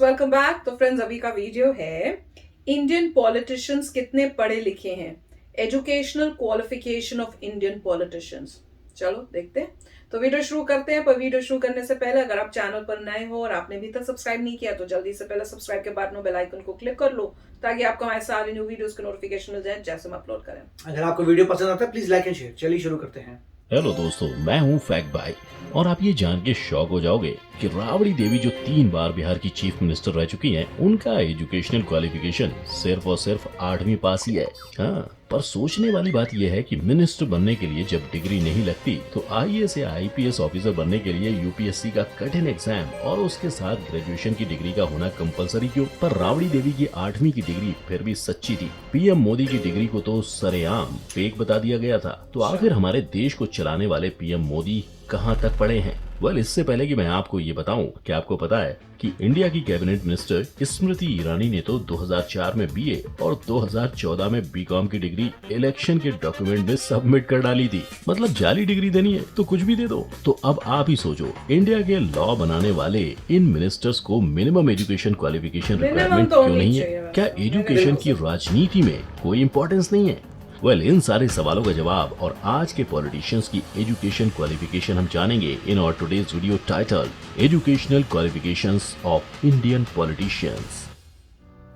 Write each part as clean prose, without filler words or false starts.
Welcome back. तो friends, अभी का वीडियो है इंडियन पॉलिटिशियंस कितने पढ़े लिखे हैं, educational qualification of Indian politicians. चलो देखते हैं। तो वीडियो शुरू करते हैं। पर वीडियो शुरू करने से पहले अगर आप चैनल पर नए हो और आपने अभी तक सब्सक्राइब नहीं किया तो जल्दी से पहले सब्सक्राइब के बाद बेल आइकन को क्लिक कर लो ताकि आपको हमारे सारे न्यू वीडियोस के नोटिफिकेशन मिल जाए जैसे हम अपलोड करें। अगर आपको वीडियो पसंद आता है प्लीज लाइक एंड शेयर। चलिए शुरू करते हैं। हेलो दोस्तों, मैं हूं फैक्ट भाई और आप ये जान के शॉक हो जाओगे कि राबड़ी देवी जो 3 बार बिहार की चीफ मिनिस्टर रह चुकी हैं, उनका एजुकेशनल क्वालिफिकेशन सिर्फ और सिर्फ 8वीं पास ही है। हाँ, पर सोचने वाली बात यह है कि मिनिस्टर बनने के लिए जब डिग्री नहीं लगती तो आईएएस या आईपीएस ऑफिसर बनने के लिए यूपीएससी का कठिन एग्जाम और उसके साथ ग्रेजुएशन की डिग्री का होना कंपलसरी क्यों? पर राबड़ी देवी की 8वीं की डिग्री फिर भी सच्ची थी। पीएम मोदी की डिग्री को तो सरेआम फेक बता दिया गया था। तो आखिर हमारे देश को चलाने वाले पीएम मोदी कहां तक पढ़े हैं? इससे पहले कि मैं आपको ये बताऊं कि आपको पता है कि इंडिया की कैबिनेट मिनिस्टर स्मृति ईरानी ने तो 2004 में बीए और 2014 में बीकॉम की डिग्री इलेक्शन के डॉक्यूमेंट में सबमिट कर डाली थी। मतलब जाली डिग्री देनी है तो कुछ भी दे दो। तो अब आप ही सोचो, इंडिया के लॉ बनाने वाले इन मिनिस्टर्स को मिनिमम एजुकेशन क्वालिफिकेशन रिक्वायरमेंट क्यों नहीं है? क्या एजुकेशन की राजनीति में कोई इम्पोर्टेंस नहीं है? इन सारे सवालों का जवाब और आज के पॉलिटिशियंस की एजुकेशन क्वालिफिकेशन हम जानेंगे in our today's video title educational qualifications of Indian politicians.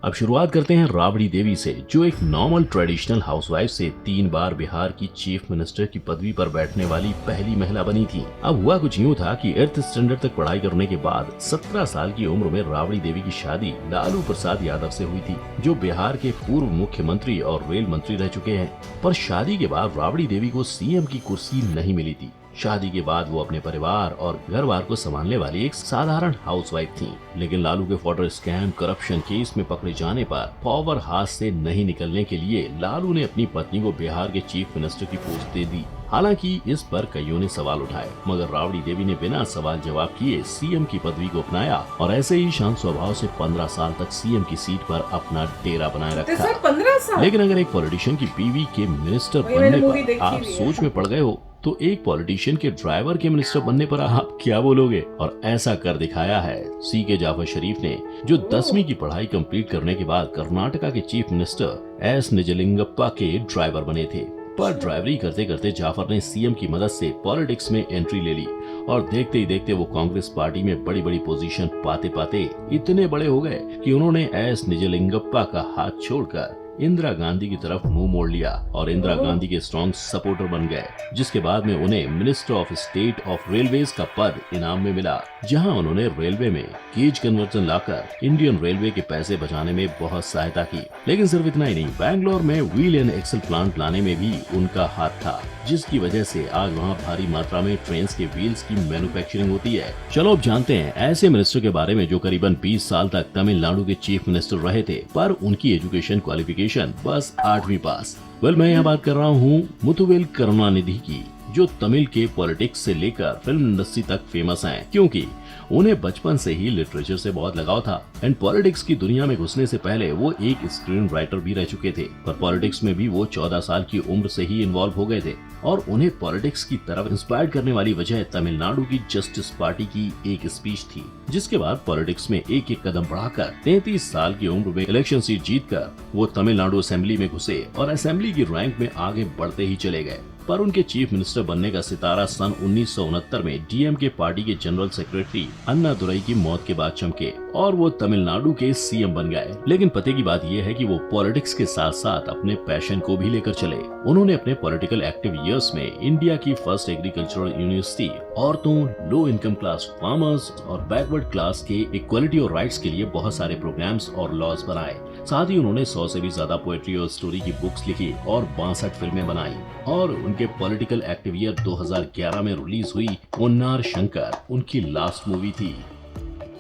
अब शुरुआत करते हैं राबड़ी देवी से, जो एक नॉर्मल ट्रेडिशनल हाउसवाइफ से 3 बार बिहार की चीफ मिनिस्टर की पदवी पर बैठने वाली पहली महिला बनी थी। अब हुआ कुछ यूँ था कि 8th स्टैंडर्ड तक पढ़ाई करने के बाद 17 साल की उम्र में राबड़ी देवी की शादी लालू प्रसाद यादव से हुई थी, जो बिहार के पूर्व मुख्यमंत्री और रेल मंत्री रह चुके हैं। पर शादी के बाद राबड़ी देवी को सीएम की कुर्सी नहीं मिली थी। शादी के बाद वो अपने परिवार और घर बार को संभालने वाली एक साधारण हाउसवाइफ थी। लेकिन लालू के फॉर्डर स्कैम करप्शन केस में पकड़े जाने पर पावर हाथ से नहीं निकलने के लिए लालू ने अपनी पत्नी को बिहार के चीफ मिनिस्टर की पोस्ट दे दी। हालांकि इस पर कईयों ने सवाल उठाए, मगर राबड़ी देवी ने बिना सवाल जवाब किए सीएम की पदवी को अपनाया और ऐसे ही शांत स्वभाव से 15 साल तक सीएम की सीट पर अपना डेरा बनाए रखा। 15 साल? लेकिन अगर एक पॉलिटिशियन की बीवी के मिनिस्टर बनने पर आप सोच में पड़ गए हो तो एक पॉलिटिशियन के ड्राइवर के मिनिस्टर बनने पर आप क्या बोलोगे? और ऐसा कर दिखाया है सीके जाफर शरीफ ने, जो 10वीं की पढ़ाई कंप्लीट करने के बाद कर्नाटका के चीफ मिनिस्टर एस निजलिंगप्पा के ड्राइवर बने थे। पर ड्राइवरी करते करते जाफर ने सीएम की मदद से पॉलिटिक्स में एंट्री ले ली और देखते ही देखते वो कांग्रेस पार्टी में बड़ी बड़ी पोजीशन पाते पाते इतने बड़े हो गए कि उन्होंने एस निजलिंगप्पा का हाथ छोड़कर इंदिरा गांधी की तरफ मुंह मोड़ लिया और इंदिरा गांधी के स्ट्रॉन्ग सपोर्टर बन गए, जिसके बाद में उन्हें minister of state of railways का पद इनाम में मिला, जहां उन्होंने रेलवे में गेज कन्वर्जन लाकर इंडियन रेलवे के पैसे बचाने में बहुत सहायता की। लेकिन सिर्फ इतना ही नहीं, बैंगलोर में व्हील एंड एक्सल प्लांट लाने में भी उनका हाथ था, जिसकी वजह से आज वहाँ भारी मात्रा में ट्रेन के व्हील्स की मैन्युफैक्चरिंग होती है। चलो अब जानते हैं ऐसे मिनिस्टर के बारे में जो करीबन 20 साल तक तमिलनाडु के चीफ मिनिस्टर रहे थे, पर उनकी एजुकेशन क्वालिफिकेशन बस 8वीं पास। मैं यहाँ बात कर रहा हूँ मुथुवेल करुणानिधि की, जो तमिल के पॉलिटिक्स से लेकर फिल्म इंडस्ट्री तक फेमस हैं, क्योंकि उन्हें बचपन से ही लिटरेचर से बहुत लगाव था एंड पॉलिटिक्स की दुनिया में घुसने से पहले वो एक स्क्रीन राइटर भी रह चुके थे। पर पॉलिटिक्स में भी वो 14 साल की उम्र से ही इन्वॉल्व हो गए थे और उन्हें पॉलिटिक्स की तरफ इंस्पायर करने वाली वजह तमिलनाडु की जस्टिस पार्टी की एक स्पीच थी, जिसके बाद पॉलिटिक्स में एक एक कदम बढ़ाकर 33 साल की उम्र में इलेक्शन सीट जीतकर वो तमिलनाडु असेंबली में घुसे और असेंबली की रैंक में आगे बढ़ते ही चले गए। पर उनके चीफ मिनिस्टर बनने का सितारा सन 1969 में डीएमके पार्टी के जनरल सेक्रेटरी अन्नादुरई की मौत के बाद चमके और वो तमिलनाडु के सीएम बन गए। लेकिन पते की बात यह है कि वो पॉलिटिक्स के साथ साथ अपने पैशन को भी लेकर चले। उन्होंने अपने पॉलिटिकल एक्टिव ईयर्स में इंडिया की फर्स्ट एग्रीकल्चरल यूनिवर्सिटी, औरतों, लो इनकम क्लास फार्मर्स और बैकवर्ड क्लास के इक्वलिटी और राइट्स के लिए बहुत सारे प्रोग्राम्स और लॉज बनाए। साथ ही उन्होंने 100 से भी ज्यादा पोएट्री और स्टोरी की बुक्स लिखी और 62 फिल्में बनाई। और उनके पॉलिटिकल एक्टिव ईयर 2011 में रिलीज हुई मुन्नार शंकर उनकी लास्ट मूवी थी।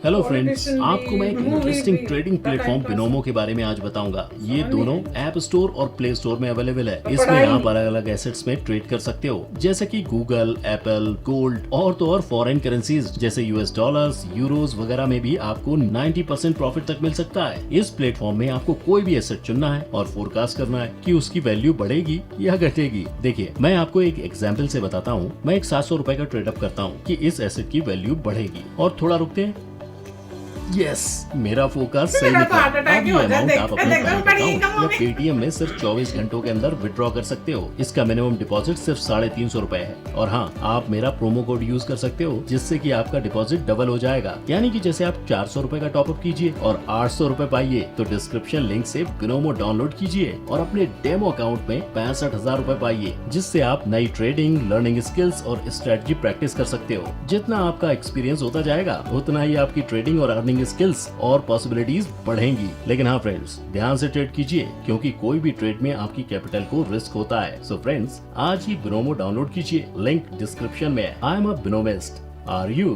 हेलो फ्रेंड्स, आपको मैं एक इंटरेस्टिंग ट्रेडिंग प्लेटफॉर्म बिनोमो के बारे में आज बताऊंगा। ये दोनों ऐप स्टोर और प्ले स्टोर में अवेलेबल है। इसमें आप अलग अलग एसेट्स में ट्रेड कर सकते हो, जैसे कि गूगल, एप्पल, गोल्ड और तो और फॉरेन करेंसीज जैसे यूएस डॉलर्स, यूरोज वगैरह में भी आपको 90% प्रॉफिट तक मिल सकता है। इस प्लेटफॉर्म में आपको कोई भी एसेट चुनना है और फोरकास्ट करना है कि उसकी वैल्यू बढ़ेगी या घटेगी। देखिए, मैं आपको एक एग्जाम्पल से बताता हूँ। मैं एक 700 रुपए का ट्रेड अप करता हूँ कि इस एसेट की वैल्यू बढ़ेगी और थोड़ा रुकते हैं। यस, मेरा फोकस सही मेरा तो निकला। heart attack अब ही ये हो गया, अमाउंट देख, आप अपने देख, बैंक बड़ी अकाउंट कम हो या गई। पेटीएम में सिर्फ 24 घंटों के अंदर विड्रॉ कर सकते हो। इसका मिनिमम डिपॉजिट सिर्फ 350 रुपए है। और हाँ, आप मेरा प्रोमो कोड यूज कर सकते हो, जिससे कि आपका डिपॉजिट डबल हो जाएगा। यानी कि जैसे आप 400 रुपए का टॉपअप कीजिए और 800 रुपए पाइए, तो डिस्क्रिप्शन लिंक से बिनोमो डाउनलोड कीजिए और अपने डेमो अकाउंट में 65,000 रुपए पाइए, जिससे आप नई ट्रेडिंग, लर्निंग स्किल्स और स्ट्रेटजी प्रैक्टिस कर सकते हो। जितना आपका एक्सपीरियंस होता जाएगा, उतना ही आपकी ट्रेडिंग और अर्निंग स्किल्स और पॉसिबिलिटीज बढ़ेंगी। लेकिन हाँ फ्रेंड्स, ध्यान से ट्रेड कीजिए, क्योंकि कोई भी ट्रेड में आपकी कैपिटल को रिस्क होता है। सो फ्रेंड्स, आज ही बिनोमो डाउनलोड कीजिए, लिंक डिस्क्रिप्शन में है। I am a Binomist, are you?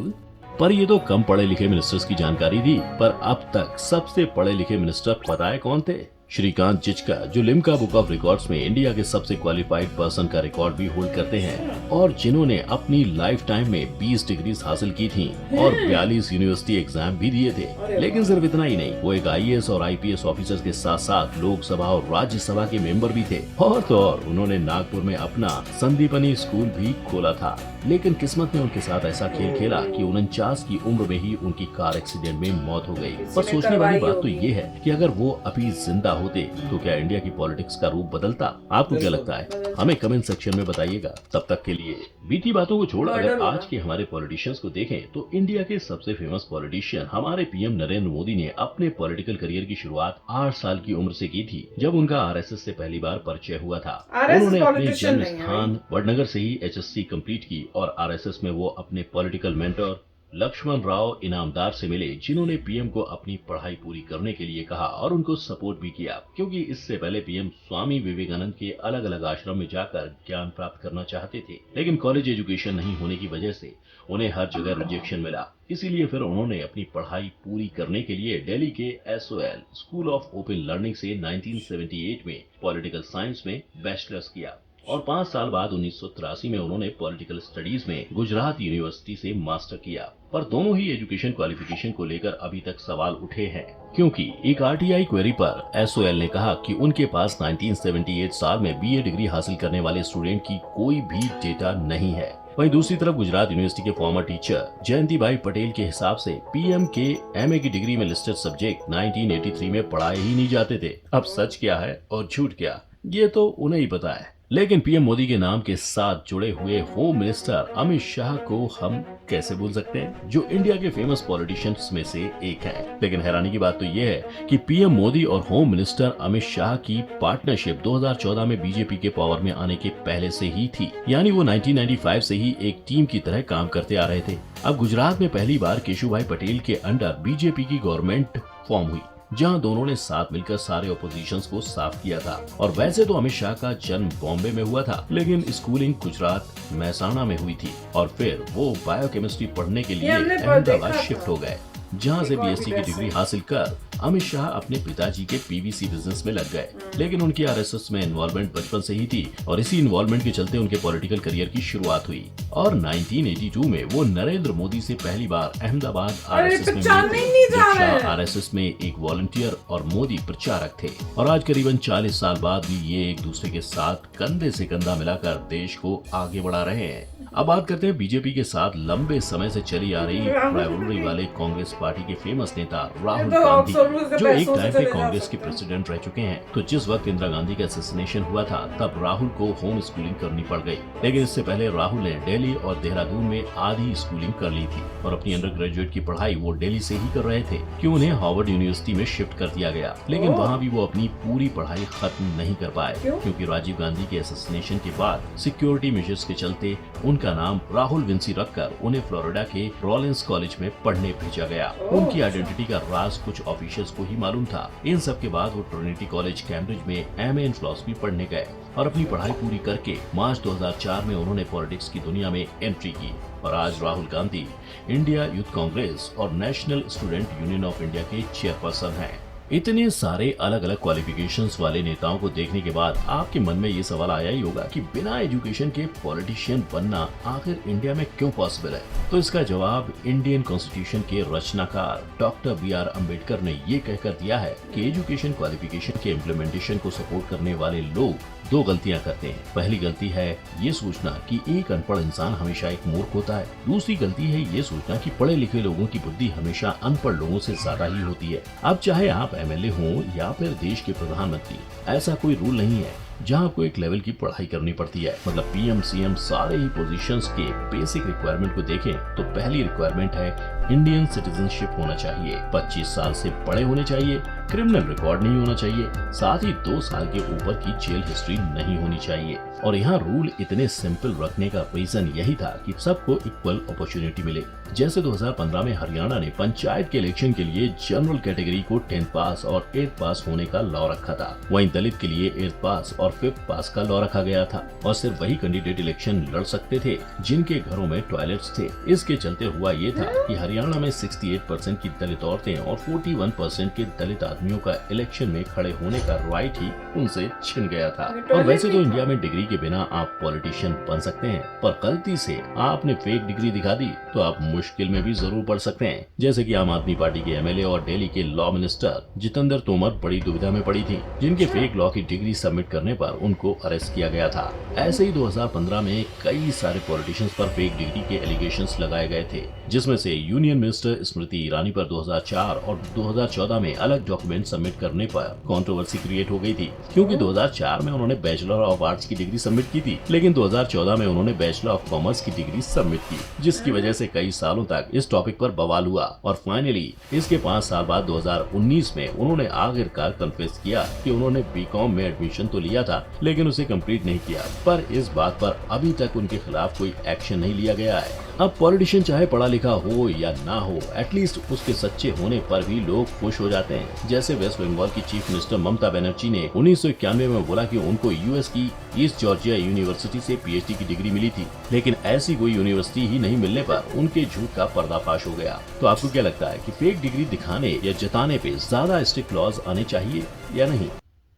पर ये तो कम पढ़े लिखे मिनिस्टर्स की जानकारी थी, पर अब तक सबसे पढ़े लिखे मिनिस्टर पता है कौन थे? श्रीकांत जिचका, जो लिम्का बुक ऑफ रिकॉर्ड्स में इंडिया के सबसे क्वालिफाइड पर्सन का रिकॉर्ड भी होल्ड करते हैं और जिन्होंने अपनी लाइफ टाइम में 20 डिग्रीज हासिल की थी और 42 यूनिवर्सिटी एग्जाम भी दिए थे। लेकिन सिर्फ इतना ही नहीं, वो एक IAS और IPS ऑफिसर के साथ साथ लोकसभा और राज्यसभा के मेंबर भी थे। और तो और उन्होंने नागपुर में अपना संदीपनी स्कूल भी खोला था। लेकिन किस्मत ने उनके साथ ऐसा खेल खेला कि 49 की उम्र में ही उनकी कार एक्सीडेंट में मौत हो गई। पर सोचने वाली बात तो ये है कि अगर वो अभी जिंदा होते तो क्या इंडिया की पॉलिटिक्स का रूप बदलता? आपको क्या लगता है? हमें कमेंट सेक्शन में बताइएगा। तब तक के लिए बीती बातों को छोड़ अगर आज के हमारे पॉलिटिशियंस को देखें तो इंडिया के सबसे फेमस पॉलिटिशियन हमारे पीएम नरेंद्र मोदी ने अपने पॉलिटिकल करियर की शुरुआत 8 साल की उम्र से की थी, जब उनका RSS से पहली बार परिचय हुआ था। उन्होंने अपने जन्म स्थान वडनगर से ही HSC कंप्लीट की और RSS में वो अपने पॉलिटिकल मेंटर लक्ष्मण राव इनामदार से मिले, जिन्होंने पीएम को अपनी पढ़ाई पूरी करने के लिए कहा और उनको सपोर्ट भी किया, क्योंकि इससे पहले पीएम स्वामी विवेकानंद के अलग अलग आश्रम में जाकर ज्ञान प्राप्त करना चाहते थे। लेकिन कॉलेज एजुकेशन नहीं होने की वजह से उन्हें हर जगह रिजेक्शन मिला। इसीलिए फिर उन्होंने अपनी पढ़ाई पूरी करने के लिए दिल्ली के SOL school of open learning से 1978 में पॉलिटिकल साइंस में बैचलर्स किया और 5 साल बाद 1983 में उन्होंने पॉलिटिकल स्टडीज में गुजरात यूनिवर्सिटी से मास्टर किया। पर दोनों ही एजुकेशन क्वालिफिकेशन को लेकर अभी तक सवाल उठे हैं, क्योंकि एक RTI क्वेरी पर SOL ने कहा कि उनके पास 1978 साल में BA डिग्री हासिल करने वाले स्टूडेंट की कोई भी डेटा नहीं है। वहीं दूसरी तरफ गुजरात यूनिवर्सिटी के फॉर्मर टीचर जयंतीभाई पटेल के हिसाब से पीएम के MA की डिग्री में लिस्टेड सब्जेक्ट 1983 में पढ़ाए ही नहीं जाते थे। अब सच क्या है और झूठ क्या, ये तो उन्हें ही पता है। लेकिन पीएम मोदी के नाम के साथ जुड़े हुए होम मिनिस्टर अमित शाह को हम कैसे भूल सकते हैं, जो इंडिया के फेमस पॉलिटिशियंस में से एक है। लेकिन हैरानी की बात तो ये है कि पीएम मोदी और होम मिनिस्टर अमित शाह की पार्टनरशिप 2014 में बीजेपी के पावर में आने के पहले से ही थी, यानी वो 1995 से ही एक टीम की तरह काम करते आ रहे थे। अब गुजरात में पहली बार केशुभाई पटेल के अंडर बीजेपी की गवर्नमेंट फॉर्म हुई, जहां दोनों ने साथ मिलकर सारे ऑपोजिशंस को साफ किया था। और वैसे तो अमित शाह का जन्म बॉम्बे में हुआ था, लेकिन स्कूलिंग गुजरात महसाणा में हुई थी और फिर वो बायोकेमिस्ट्री पढ़ने के लिए अहमदाबाद शिफ्ट हो गए, जहां से BSc की डिग्री हासिल कर अमित शाह अपने पिताजी के PVC बिजनेस में लग गए। लेकिन उनकी RSS में इन्वॉल्वमेंट बचपन से ही थी और इसी इन्वॉल्वमेंट के चलते उनके पॉलिटिकल करियर की शुरुआत हुई और 1982 में वो नरेंद्र मोदी से पहली बार अहमदाबाद RSS में मिले, जब शाह RSS में एक वॉलंटियर और मोदी प्रचारक थे। और आज करीबन 40 साल बाद भी ये एक दूसरे के साथ कंधे से कंधा मिलाकर देश को आगे बढ़ा रहे हैं। अब बात करते हैं बीजेपी के साथ लंबे समय से चली आ रही राइवलरी वाले कांग्रेस पार्टी के फेमस नेता राहुल गांधी, जो एक टाइम पे कांग्रेस के प्रेसिडेंट रह चुके हैं। तो जिस वक्त इंदिरा गांधी का असैसिनेशन हुआ था, तब राहुल को होम स्कूलिंग करनी पड़ गई। लेकिन इससे पहले राहुल ने दिल्ली और देहरादून में आधी स्कूलिंग कर ली थी और अपनी अंडर ग्रेजुएट की पढ़ाई वो दिल्ली से ही कर रहे थे कि उन्हें हार्वर्ड यूनिवर्सिटी में शिफ्ट कर दिया गया। लेकिन वहाँ भी वो अपनी पूरी पढ़ाई खत्म नहीं कर पाए, क्योंकि राजीव गांधी के असैसिनेशन के बाद सिक्योरिटी मेजर्स के चलते उनका नाम राहुल विंसी रखकर उन्हें फ्लोरिडा के रॉलिंस कॉलेज में पढ़ने भेजा गया। उनकी आइडेंटिटी का राज कुछ ऑफिशियल्स को ही मालूम था। इन सब के बाद वो ट्रिनिटी कॉलेज कैम्ब्रिज में MA इन फिलॉसफी पढ़ने गए और अपनी पढ़ाई पूरी करके मार्च 2004 में उन्होंने पॉलिटिक्स की दुनिया में एंट्री की। और आज राहुल गांधी इंडिया यूथ कांग्रेस और national student union of India के चेयरपर्सन हैं। इतने सारे अलग अलग क्वालिफिकेशंस वाले नेताओं को देखने के बाद आपके मन में ये सवाल आया ही होगा कि बिना एजुकेशन के पॉलिटिशियन बनना आखिर इंडिया में क्यों पॉसिबल है। तो इसका जवाब इंडियन कॉन्स्टिट्यूशन के रचनाकार डॉक्टर B.R. अम्बेडकर ने ये कहकर दिया है कि एजुकेशन क्वालिफिकेशन के इम्प्लीमेंटेशन को सपोर्ट करने वाले लोग दो गलतियां करते हैं। पहली गलती है ये सोचना कि एक अनपढ़ इंसान हमेशा एक मूर्ख होता है। दूसरी गलती है ये सोचना कि पढ़े लिखे लोगों की बुद्धि हमेशा अनपढ़ लोगों से ज्यादा ही होती है। अब चाहे आप MLA हो या फिर देश के प्रधानमंत्री, ऐसा कोई रूल नहीं है जहाँ आपको एक लेवल की पढ़ाई करनी पड़ती है। मतलब PM, CM सारे ही पोजीशंस के बेसिक रिक्वायरमेंट को देखें तो पहली रिक्वायरमेंट है इंडियन सिटीजनशिप होना चाहिए, 25 साल से बड़े होने चाहिए, क्रिमिनल रिकॉर्ड नहीं होना चाहिए, साथ ही 2 साल के ऊपर की जेल हिस्ट्री नहीं होनी चाहिए। और यहाँ रूल इतने सिंपल रखने का रीजन यही था कि सबको इक्वल अपॉर्चुनिटी मिले। जैसे 2015 में हरियाणा ने पंचायत के इलेक्शन के लिए जनरल कैटेगरी को 10th पास और 8th पास होने का लॉ रखा था, वहीं दलित के लिए 8th पास और 5th पास का लॉ रखा गया था और सिर्फ वही कैंडिडेट इलेक्शन लड़ सकते थे जिनके घरों में टॉयलेट्स थे। इसके चलते हुआ ये था कि हरियाणा में 68% की दलित औरतें और 41% के दलित आदमियों का इलेक्शन में खड़े होने का राइट ही उनसे छिन गया था। और वैसे तो इंडिया में डिग्री के बिना आप पॉलिटिशियन बन सकते हैं, पर गलती से आपने फेक डिग्री दिखा दी तो आप मुश्किल में भी जरूर पड़ सकते हैं। जैसे कि आम आदमी पार्टी के MLA और दिल्ली के लॉ मिनिस्टर जितेंद्र तोमर बड़ी दुविधा में पड़ी थी, जिनके फेक लॉ की डिग्री सबमिट करने पर उनको अरेस्ट किया गया था। ऐसे ही 2015 में कई सारे पॉलिटिशियंस पर फेक डिग्री के एलिगेशंस लगाए गए थे, जिसमें से यूनियन मिनिस्टर स्मृति ईरानी पर 2004 और 2014 में अलग डॉक्यूमेंट सबमिट करने पर कंट्रोवर्सी क्रिएट हो गई थी, क्योंकि 2004 में उन्होंने बैचलर ऑफ आर्ट्स की डिग्री सबमिट की थी, लेकिन 2014 में उन्होंने बैचलर ऑफ कॉमर्स की डिग्री सबमिट की, जिसकी वजह से कई सालों तक इस टॉपिक पर बवाल हुआ। और फाइनली इसके 5 साल बाद 2019 में उन्होंने आखिरकार कन्फेस किया कि उन्होंने BCom में एडमिशन तो लिया था लेकिन उसे कंप्लीट नहीं किया, पर इस बात पर अभी तक उनके खिलाफ कोई एक्शन नहीं लिया गया है। अब पॉलिटिशियन चाहे पढ़ा लिखा हो या ना हो, एटलीस्ट उसके सच्चे होने पर भी लोग खुश हो जाते हैं। जैसे वेस्ट बंगाल की चीफ मिनिस्टर ममता बनर्जी ने 1991 में बोला कि उनको US की ईस्ट जॉर्जिया यूनिवर्सिटी से PhD की डिग्री मिली थी, लेकिन ऐसी कोई यूनिवर्सिटी ही नहीं मिलने पर उनके झूठ का पर्दाफाश हो गया। तो आपको क्या लगता है कि फेक डिग्री दिखाने या जताने पे ज्यादा स्ट्रिक्ट लॉज आने चाहिए या नहीं?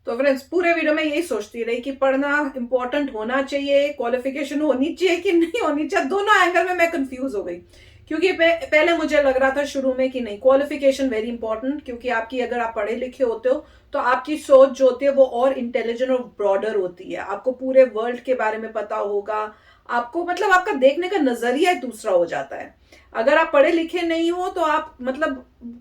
तो फ्रेंड्स, पूरे वीडियो में यही सोचती रही कि पढ़ना इंपॉर्टेंट होना चाहिए, क्वालिफिकेशन होनी चाहिए कि नहीं होनी चाहिए। दोनों एंगल में मैं कंफ्यूज हो गई, क्योंकि पहले मुझे लग रहा था शुरू में कि नहीं, क्वालिफिकेशन वेरी इंपॉर्टेंट, क्योंकि आपकी अगर आप पढ़े लिखे होते हो तो आपकी सोच जो होती है वो और इंटेलिजेंट और ब्रॉडर होती है। आपको पूरे वर्ल्ड के बारे में पता होगा, आपको मतलब आपका देखने का नजरिया दूसरा हो जाता है। अगर आप पढ़े लिखे नहीं हो तो आप मतलब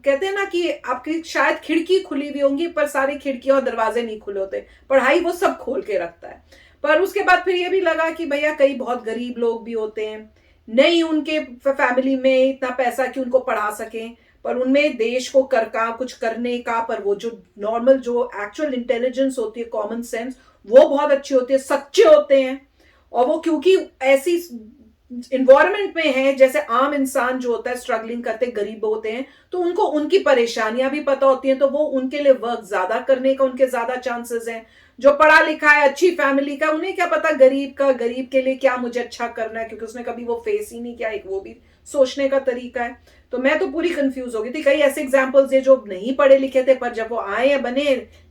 कहते हैं ना कि आपकी शायद खिड़की खुली हुई होंगी पर सारी खिड़कियां और दरवाजे नहीं खुले होते। पढ़ाई वो सब खोल के रखता है। पर उसके बाद फिर ये भी लगा कि भैया कई बहुत गरीब लोग भी होते हैं, नहीं उनके फैमिली में इतना पैसा कि उनको पढ़ा सकें, पर उनमें देश को कुछ करने का, पर वो जो नॉर्मल जो एक्चुअल इंटेलिजेंस होती है, कॉमन सेंस, वो बहुत अच्छी होती है, सच्चे होते हैं। और वो क्योंकि ऐसी इन्वायरमेंट में है, जैसे आम इंसान जो होता है स्ट्रगलिंग करते गरीब होते हैं, तो उनको उनकी परेशानियां भी पता होती हैं, तो वो उनके लिए वर्क ज्यादा करने का उनके ज्यादा चांसेस हैं। जो पढ़ा लिखा है, अच्छी फैमिली का, उन्हें क्या पता गरीब के लिए क्या मुझे अच्छा करना है, क्योंकि उसने कभी वो फेस ही नहीं किया। एक वो भी सोचने का तरीका है। तो मैं तो पूरी कंफ्यूज हो गई थी। कई ऐसे एग्जाम्पल्स है जो नहीं पढ़े लिखे थे, पर जब वो आए या बने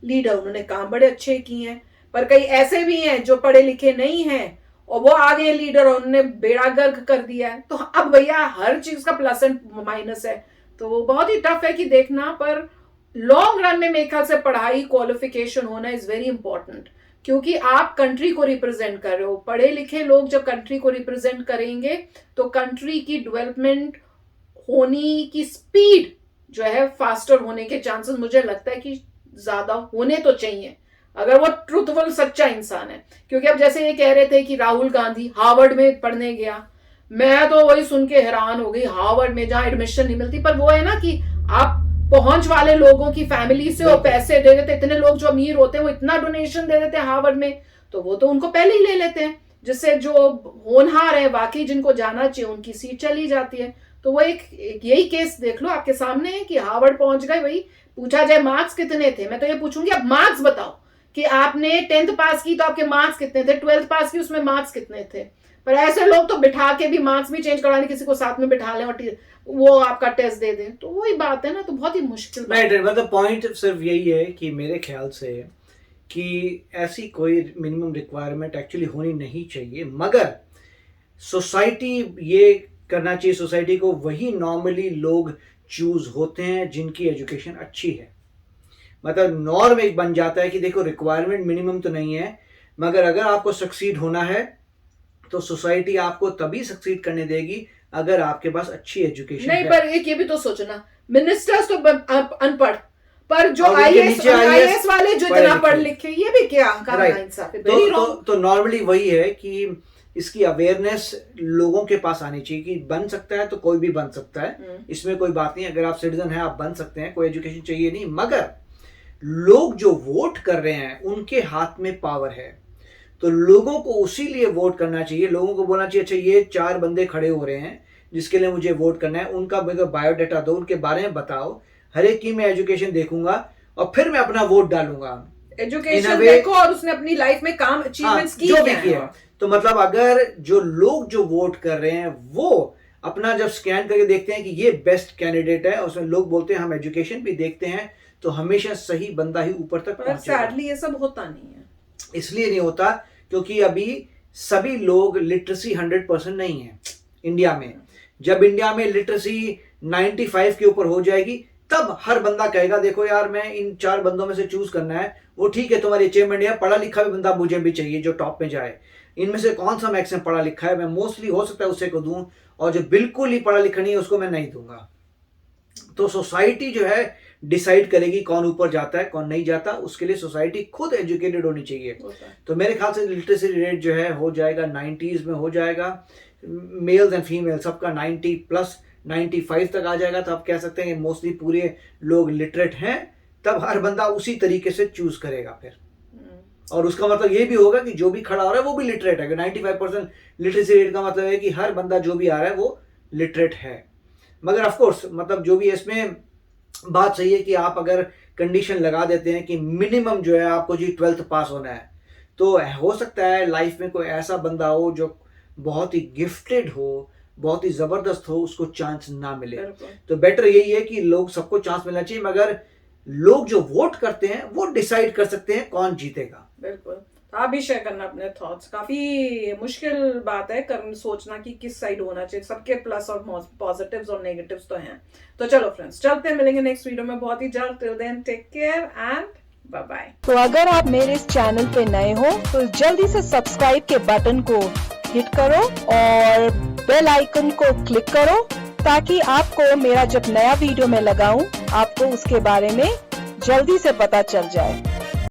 लीडर, उन्होंने काम बड़े अच्छे किए हैं। पर कई ऐसे भी हैं जो पढ़े लिखे नहीं हैं और वो आ गए लीडर और उन्होंने बेड़ा गर्क कर दिया है। तो अब भैया हर चीज का प्लस एंड माइनस है, तो बहुत ही टफ है कि देखना। पर लॉन्ग रन में मेरे ख्याल से पढ़ाई, क्वालिफिकेशन होना इज वेरी इंपॉर्टेंट, क्योंकि आप कंट्री को रिप्रेजेंट कर रहे हो। पढ़े लिखे लोग जब कंट्री को रिप्रेजेंट करेंगे तो कंट्री की डेवलपमेंट होने की स्पीड जो है फास्टर होने के चांसेस मुझे लगता है कि ज्यादा होने तो चाहिए, अगर वो ट्रूथफुल सच्चा इंसान है। क्योंकि अब जैसे ये कह रहे थे कि राहुल गांधी हार्वर्ड में पढ़ने गया, मैं तो वही सुन के हैरान हो गई। हार्वर्ड में जहां एडमिशन नहीं मिलती, पर वो है ना कि आप पहुंच वाले लोगों की फैमिली से वो पैसे दे देते। इतने लोग जो अमीर होते हैं वो इतना डोनेशन दे देते हैं हार्वर्ड में, तो वो तो उनको पहले ही ले लेते हैं, जिससे जो होनहार है वाकई जिनको जाना चाहिए उनकी सीट चली जाती है। तो वो एक यही केस देख लो आपके सामने है कि हार्वर्ड पहुंच गए। वही पूछा जाए मार्क्स कितने थे, मैं तो ये पूछूंगी अब मार्क्स बताओ कि आपने 10th पास की तो आपके मार्क्स कितने थे, 12th पास की उसमें मार्क्स कितने थे। पर ऐसे लोग तो बिठा के भी मार्क्स भी चेंज करा दें, किसी को साथ में बिठा लें और वो आपका टेस्ट दे दें, तो वही बात है ना, तो बहुत ही मुश्किल बात है। मतलब पॉइंट सिर्फ यही है कि मेरे ख्याल से कि ऐसी कोई मिनिमम रिक्वायरमेंट एक्चुअली होनी नहीं चाहिए, मगर सोसाइटी ये करना चाहिए, सोसाइटी को वही नॉर्मली लोग चूज होते हैं जिनकी एजुकेशन अच्छी है। मतलब नॉर्म एक बन जाता है कि देखो रिक्वायरमेंट मिनिमम तो नहीं है, मगर अगर आपको सक्सीड होना है तो सोसाइटी आपको तभी सक्सीड करने देगी अगर आपके पास अच्छी एजुकेशन नहीं है। पर एक ये भी तो सोचो ना, मिनिस्टर्स तो अनपढ़, पर जो और उनके नीचे आईएएस वाले जो इतना पढ़ लिखे, ये भी क्या इंसाफ है। तो नॉर्मली वही है कि इसकी अवेयरनेस लोगों के पास आनी चाहिए कि बन सकता है तो कोई भी बन सकता है, इसमें कोई बात नहीं। अगर आप सिटीजन हैं आप बन सकते हैं, कोई एजुकेशन चाहिए नहीं, मगर लोग जो वोट कर रहे हैं उनके हाथ में पावर है, तो लोगों को उसी लिए वोट करना चाहिए। लोगों को बोलना चाहिए अच्छा ये 4 बंदे खड़े हो रहे हैं जिसके लिए मुझे वोट करना है, उनका मेरे को बायोडाटा दो, उनके बारे में बताओ, हर एक की मैं एजुकेशन देखूंगा और फिर मैं अपना वोट डालूंगा। एजुकेशन देखो और उसने अपनी लाइफ में काम अचीवमेंट्स की जो भी किया। तो मतलब अगर जो लोग जो वोट कर रहे हैं वो अपना जब स्कैन करके देखते हैं कि ये बेस्ट कैंडिडेट है, उसमें लोग बोलते हैं हम एजुकेशन भी देखते हैं, तो हमेशा सही बंदा ही ऊपर तक पहुंचेगा। सैडली ये सब होता नहीं है। इसलिए नहीं होता क्योंकि अभी सभी लोग लिटरेसी 100% नहीं है इंडिया में। जब इंडिया में लिटरेसी 95 के ऊपर हो जाएगी तब हर बंदा कहेगा देखो यार मैं इन 4 बंदों में से चूज करना है, वो ठीक है तुम्हारी अचीवमेंट है, पढ़ा लिखा भी बंदा मुझे भी चाहिए जो टॉप में जाए, इनमें से कौन सा मैक्सिमम पढ़ा लिखा है, मैं मोस्टली हो सकता है उसे को दूं, और जो बिल्कुल ही पढ़ा लिखा नहीं है उसको मैं नहीं दूंगा। तो सोसाइटी जो है डिसाइड करेगी कौन ऊपर जाता है कौन नहीं जाता, उसके लिए सोसाइटी खुद एजुकेटेड होनी चाहिए। तो मेरे ख्याल से लिटरेसी रेट जो है हो जाएगा 90s में हो जाएगा, मेल्स एंड फीमेल सबका 90 प्लस 95 तक आ जाएगा। तो आप कह सकते हैं मोस्टली पूरे लोग लिटरेट हैं, तब हर बंदा उसी तरीके से चूज करेगा फिर। और उसका मतलब ये भी होगा कि जो भी खड़ा हो रहा है वो भी लिटरेट है। 95% लिटरेसी रेट का मतलब है कि हर बंदा जो भी आ रहा है वो लिटरेट है। मगर ऑफ कोर्स मतलब जो भी है इसमें बात सही है कि आप अगर कंडीशन लगा देते हैं कि मिनिमम जो है आपको जी 12th पास होना है, तो हो सकता है लाइफ में कोई ऐसा बंदा हो जो बहुत ही गिफ्टेड हो, बहुत ही जबरदस्त हो, उसको चांस ना मिले। तो बेटर यही है कि लोग सबको चांस मिलना चाहिए, मगर लोग जो वोट करते हैं वो डिसाइड कर सकते हैं कौन जीतेगा। बिल्कुल। आप भी शेयर करना अपने थॉट्स। काफी मुश्किल बात है सोचना कि किस साइड होना चाहिए, सबके प्लस और पॉजिटिव्स और नेगेटिव्स तो हैं। तो चलो फ्रेंड्स चलते हैं, मिलेंगे नेक्स्ट वीडियो में बहुत ही जल्द। Till then take care and bye bye. तो अगर आप मेरे इस चैनल पे नए हो तो जल्दी से सब्सक्राइब के बटन को हिट करो और बेल आइकन को क्लिक करो ताकि आपको मेरा जब नया वीडियो मैं लगाऊं आपको उसके बारे में जल्दी से पता चल जाए।